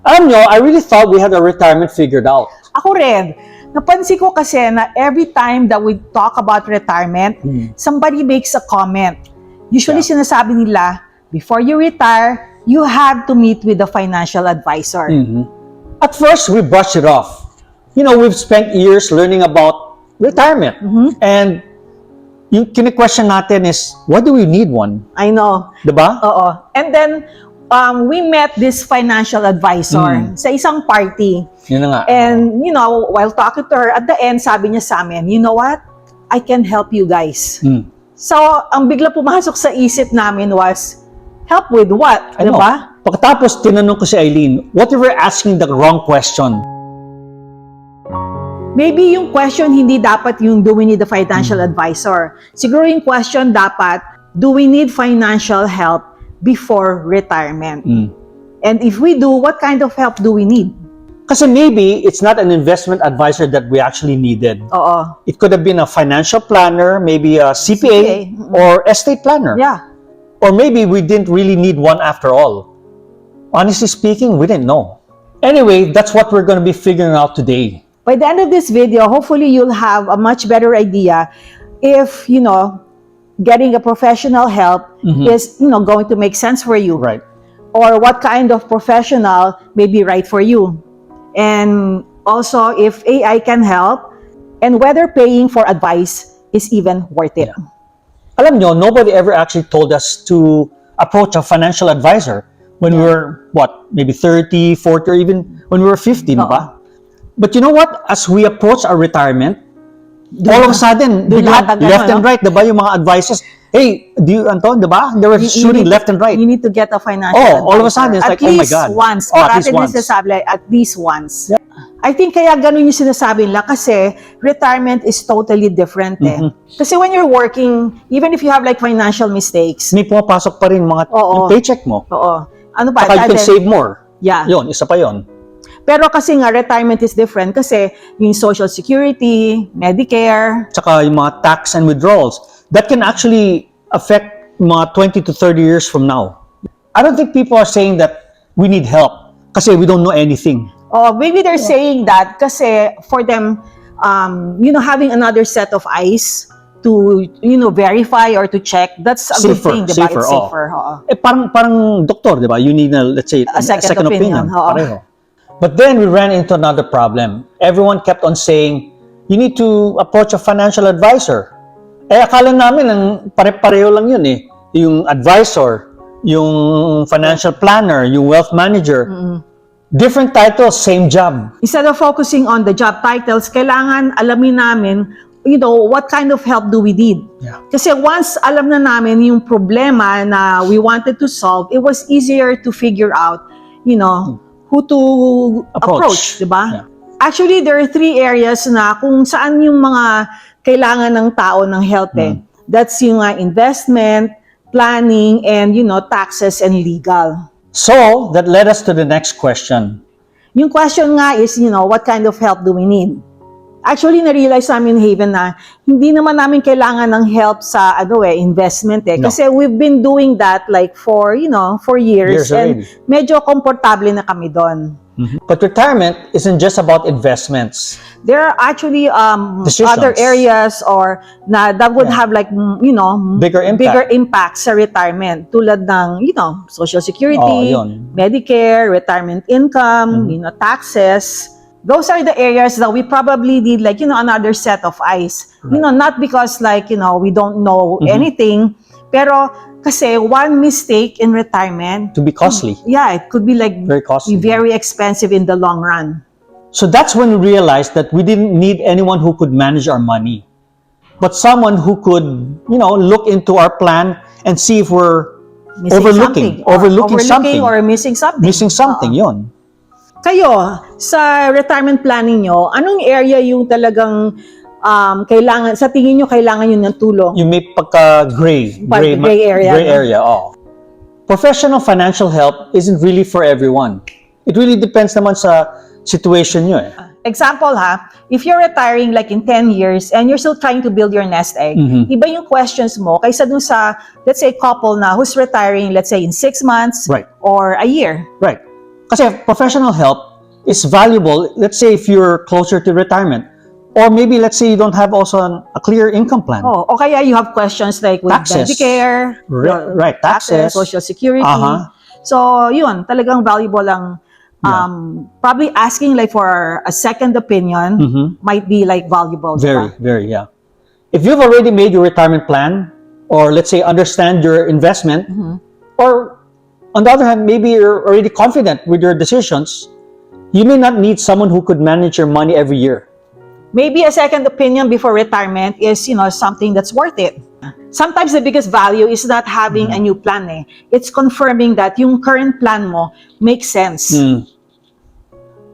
Alam nyo, I really thought we had our retirement figured out. Ako rin. Napansin ko kasi na every time that we talk about retirement, somebody makes a comment. Usually sinasabi nila, before you retire, you have to meet with a financial advisor. At first, we brushed it off. You know, we've spent years learning about retirement. And yung kine-question natin is, why do we need one? I know. Diba? Oo. And then, we met this financial advisor sa isang party. Yun na nga. And, you know, while talking to her, at the end, sabi niya sa amin, you know what? I can help you guys. So, ang bigla pumasok sa isip namin was, help with what? Ano? Diba? Pagkatapos, tinanong ko si Eileen, what if we're asking the wrong question? Maybe yung question hindi dapat yung do we need a financial advisor. Siguro yung question dapat, do we need financial help before retirement? And if we do, what kind of help do we need? Kasi maybe it's not an investment advisor that we actually needed. Oo. It could have been a financial planner, maybe a CPA, or estate planner. Yeah. Or maybe we didn't really need one after all. Honestly speaking, we didn't know. Anyway, that's what we're going to be figuring out today. By the end of this video, hopefully you'll have a much better idea if, you know, getting a professional help is, you know, going to make sense for you. Right. Or what kind of professional may be right for you. And also if AI can help and whether paying for advice is even worth it. Yeah. Alam nyo, nobody ever actually told us to approach a financial advisor when we were, what, maybe 30, 40, or even when we were 50, ba? But you know what? As we approach our retirement, all of a sudden, left and right, diba, yung mga advices, hey, do you, Anton, diba? They were shooting left and right. You need to get a financial advisor. All of a sudden, it's at like, oh my God. Once. At least once. At least once. Yeah. I think kaya ganun yung sinasabi nila kasi retirement is totally different eh. Kasi when you're working, even if you have like financial mistakes, may pumapasok pa rin mga yung paycheck mo. Oo. Ano pa? Saka you can save more. Yeah. Yun, isa pa yun. Pero kasi nga, retirement is different kasi yung Social Security, Medicare. Tsaka yung mga tax and withdrawals, that can actually affect mga 20 to 30 years from now. I don't think people are saying that we need help kasi we don't know anything. Oh, maybe they're saying that kasi for them, you know, having another set of eyes to, you know, verify or to check, that's a good thing, diba? It's safer. Eh, parang doktor, diba? You need, let's say, a second opinion. Pareho. But then we ran into another problem. Everyone kept on saying, you need to approach a financial advisor. Eh, akala namin, ang pare-pareho lang yun eh. Yung advisor, yung financial planner, yung wealth manager. Different titles, same job. Instead of focusing on the job titles, kailangan alamin namin, you know, what kind of help do we need? Yeah. Kasi once alam na namin yung problema na we wanted to solve, it was easier to figure out, you know, who to approach, diba? Yeah. Actually, there are 3 areas na kung saan yung mga kailangan ng tao ng help eh. That's yung investment, planning, and, you know, taxes and legal. So, that led us to the next question. Yung question nga is, you know, what kind of help do we need? Actually, na-realize namin, Haven, na hindi naman namin kailangan ng help sa investment eh. No. Kasi we've been doing that like for, you know, for years and medyo komportable na kami doon. But retirement isn't just about investments. There are actually other areas or na that would have like, you know, bigger impact sa retirement. Tulad ng, you know, Social Security, Medicare, retirement income, you know, taxes. Those are the areas that we probably need, like, you know, another set of eyes. Right. You know, not because, like, you know, we don't know anything, pero kasi one mistake in retirement to be costly. Yeah, it could be like very costly, very expensive in the long run. So that's when we realized that we didn't need anyone who could manage our money, but someone who could, you know, look into our plan and see if we're overlooking something or missing something. Missing something, yon. Kayo, sa retirement planning nyo, anong area yung talagang kailangan, sa tingin nyo kailangan yun ng tulong? Yung may pagka-gray area. Professional financial help isn't really for everyone. It really depends naman sa situation nyo eh. Example ha, if you're retiring like in 10 years and you're still trying to build your nest egg, iba yung questions mo kaysa dun sa, let's say, couple na who's retiring, let's say, in 6 months right. or a year. Right. Kasi professional help is valuable, let's say if you're closer to retirement. Or maybe let's say you don't have also a clear income plan. Oh, o kaya you have questions like with Taxes. Medicare, Right, taxes. Social Security. Uh-huh. So, yun, talagang valuable ang probably asking like for a second opinion might be like valuable. Very, diba? very, yeah. If you've already made your retirement plan, or let's say understand your investment, or on the other hand, maybe you're already confident with your decisions, you may not need someone who could manage your money every year. Maybe a second opinion before retirement is, something that's worth it. Sometimes the biggest value is not having a new plan. It's confirming that yung current plan mo makes sense.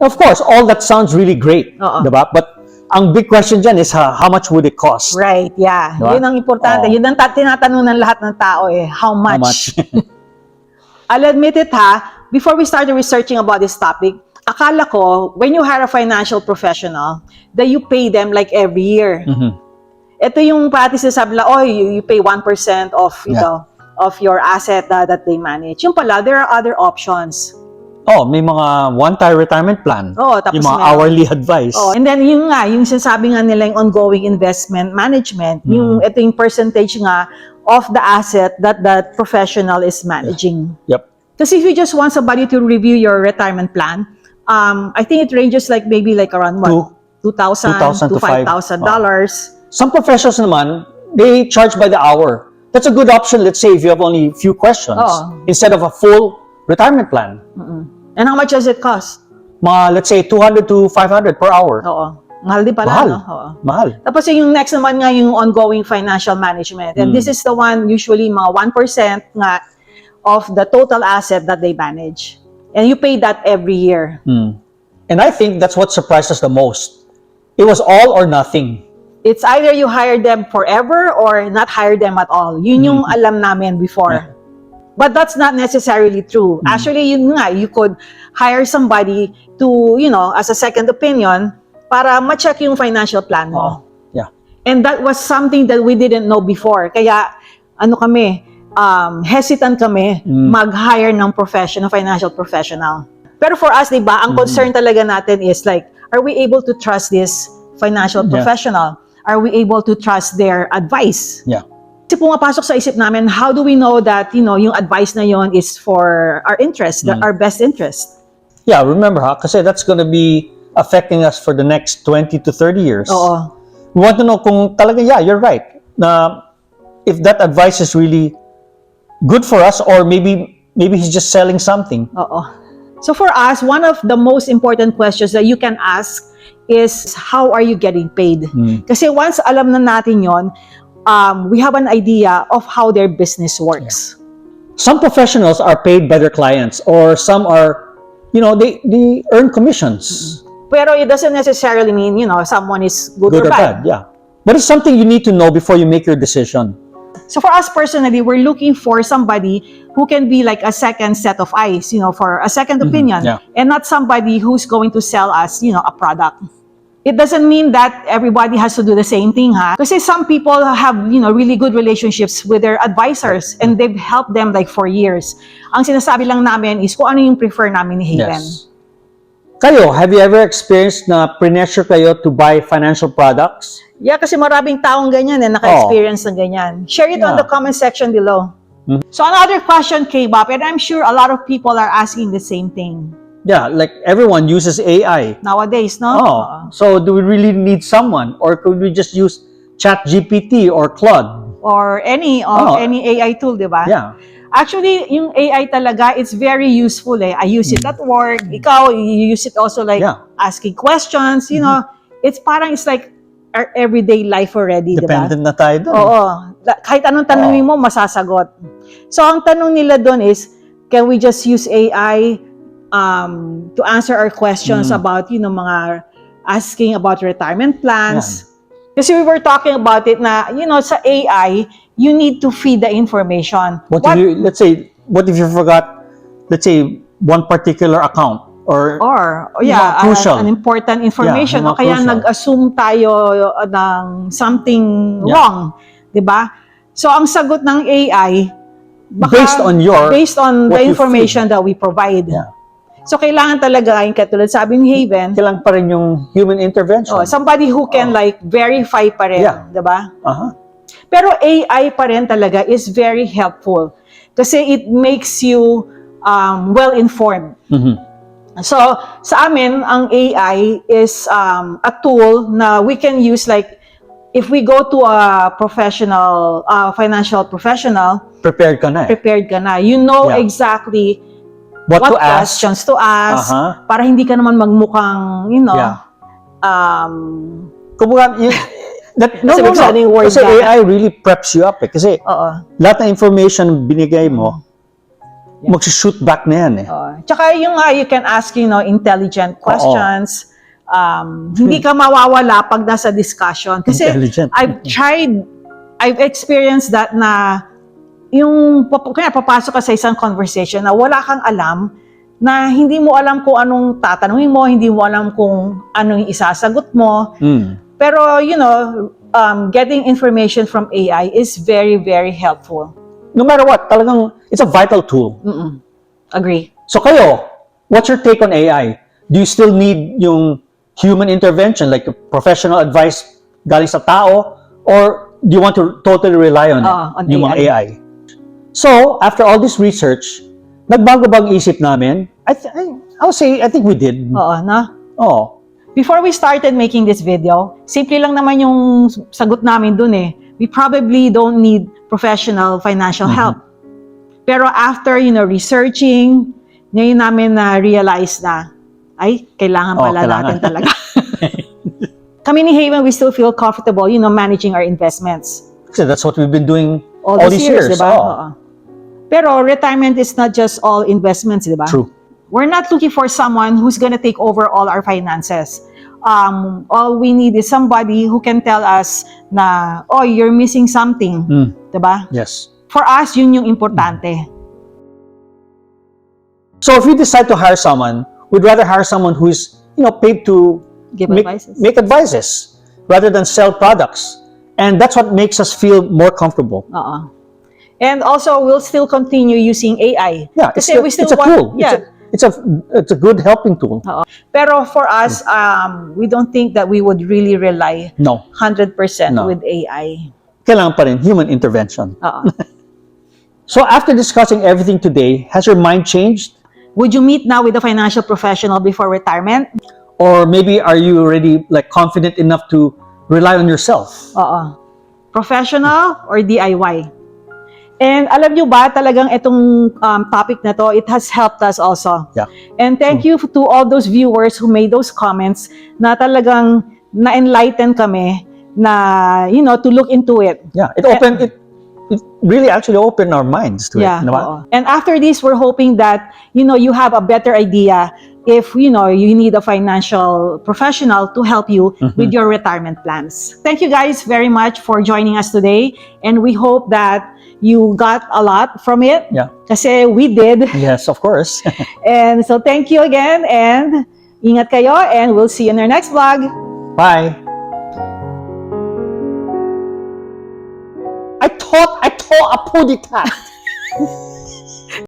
Of course, all that sounds really great, diba? But ang big question dyan is how much would it cost? Right, yeah. Diba? Yun ang importante. Yun ang tinatanong ng lahat ng tao how much? I'll admit it before we started researching about this topic, akala ko, when you hire a financial professional, that you pay them like every year. Ito yung practice na sabi you pay 1% of, of your asset that they manage. Yung pala, there are other options. May mga one-time retirement plan. Tapos yung mga hourly advice. And then yung sinasabi nga nila yung ongoing investment management, ito yung percentage nga of the asset that that professional is managing. Yep. Because if you just want somebody to review your retirement plan, I think it ranges like maybe like around what? $2,000 to $5,000. Some professionals naman, they charge by the hour. That's a good option, let's say, if you have only a few questions, instead of a full retirement plan. And how much does it cost? Let's say, 200 to 500 per hour. Mahal din pala, Mahal. no? Mahal. Tapos yung next naman nga yung ongoing financial management. And this is the one, usually mga 1% nga of the total asset that they manage. And you pay that every year. And I think that's what surprised us the most. It was all or nothing. It's either you hire them forever or not hire them at all. Yun yung alam namin before. But that's not necessarily true. Actually, yun nga, you could hire somebody to, as a second opinion para ma-check yung financial plan mo. And that was something that we didn't know before. Kaya, hesitant kami mag-hire ng financial professional. Pero for us, diba, ang concern talaga natin is like, are we able to trust this financial professional? Are we able to trust their advice? Kasi pumapasok sa isip namin, how do we know that, yung advice na yon is for our interest, our best interest? Yeah, remember kasi that's gonna be affecting us for the next 20 to 30 years. We want to know kung talaga, you're right, na if that advice is really good for us, or maybe he's just selling something. So for us, one of the most important questions that you can ask is, how are you getting paid? Kasi once alam na natin yon, we have an idea of how their business works. Some professionals are paid by their clients, or some are, they earn commissions. Pero it doesn't necessarily mean, someone is good or bad. But it's something you need to know before you make your decision. So for us personally, we're looking for somebody who can be like a second set of eyes, for a second opinion, and not somebody who's going to sell us, a product. It doesn't mean that everybody has to do the same thing, Kasi some people have, really good relationships with their advisors, and they've helped them like for years. Ang sinasabi lang namin is kung ano yung prefer namin ni Haven. Kayo, have you ever experienced na pressure kayo to buy financial products? Yeah, kasi maraming taong ganyan naka-experience ng ganyan. Share it on the comment section below. So another question came up, and I'm sure a lot of people are asking the same thing. Yeah, like everyone uses AI. Nowadays, no? So do we really need someone? Or could we just use ChatGPT or Claude? Or any AI tool, di ba? Yeah. Actually, yung AI talaga, it's very useful. I use it at work. Ikaw, you use it also like asking questions. It's like our everyday life already, di ba? Dependent na tayo dun. Kahit anong tanongin mo, masasagot. So, ang tanong nila dun is, can we just use AI to answer our questions about, mga asking about retirement plans? Kasi we were talking about it na, sa AI, you need to feed the information. What if you forgot, let's say, one particular account? Or crucial. An important information. Kaya crucial. nag-assume tayo ng something wrong. Diba? So, ang sagot ng AI, based on the information that we provide. So, kailangan talaga, yung katulad sabi ni Haven, kailangan pa rin yung human intervention. Somebody who can like verify pa rin, diba? Pero AI pa rin talaga is very helpful kasi it makes you well-informed. So, sa amin, ang AI is a tool na we can use like if we go to a professional, financial professional, prepared ka na. You know exactly what to questions to ask para hindi ka naman magmukhang, kumbaga, kasi AI really preps you up kasi lahat ng information binigay mo, mag-shoot back na yan Tsaka yung you can ask, intelligent questions. Hindi ka mawawala pag nasa discussion. Kasi I've experienced that na kaya papasok ka sa isang conversation na wala kang alam, na hindi mo alam kung anong tatanungin mo, hindi mo alam kung anong isasagot mo. Pero, getting information from AI is very, very helpful. No matter what, talagang it's a vital tool. Agree. So kayo, what's your take on AI? Do you still need yung human intervention, like professional advice galing sa tao, or do you want to totally rely on yung mga AI? So, after all this research, nagbago bang isip namin? I would say, I think we did. Before we started making this video, simple lang naman yung sagot namin dun We probably don't need professional financial help. Pero after, researching, ngayon namin na-realize na, kailangan pala natin talaga. Kami ni Haven, we still feel comfortable, managing our investments. Kasi that's what we've been doing all these years. Diba? Pero retirement is not just all investments, diba? True. We're not looking for someone who's gonna take over all our finances. All we need is somebody who can tell us na, you're missing something. Diba? Yes. For us, yun yung importante. So if we decide to hire someone, we'd rather hire someone who is, paid to make advices rather than sell products. And that's what makes us feel more comfortable. And also, we'll still continue using AI. Yeah, it's a tool. It's a good helping tool. Pero for us, we don't think that we would really rely 100% with AI. Kailangan pa rin human intervention. So after discussing everything today, has your mind changed? Would you meet now with a financial professional before retirement? Or maybe are you already confident enough to rely on yourself? Professional or DIY? And alam nyo ba, talagang itong topic na to, it has helped us also. Yeah. And thank you to all those viewers who made those comments na talagang na-enlighten kami na, to look into it. Yeah, it really actually opened our minds to it. And after this, we're hoping that, you have a better idea if, you need a financial professional to help you with your retirement plans. Thank you guys very much for joining us today. And we hope that you got a lot from it. Yeah. Kasi we did. Yes, of course. And so thank you again and ingat kayo and we'll see you in our next vlog. Bye. I thought I pulled it out.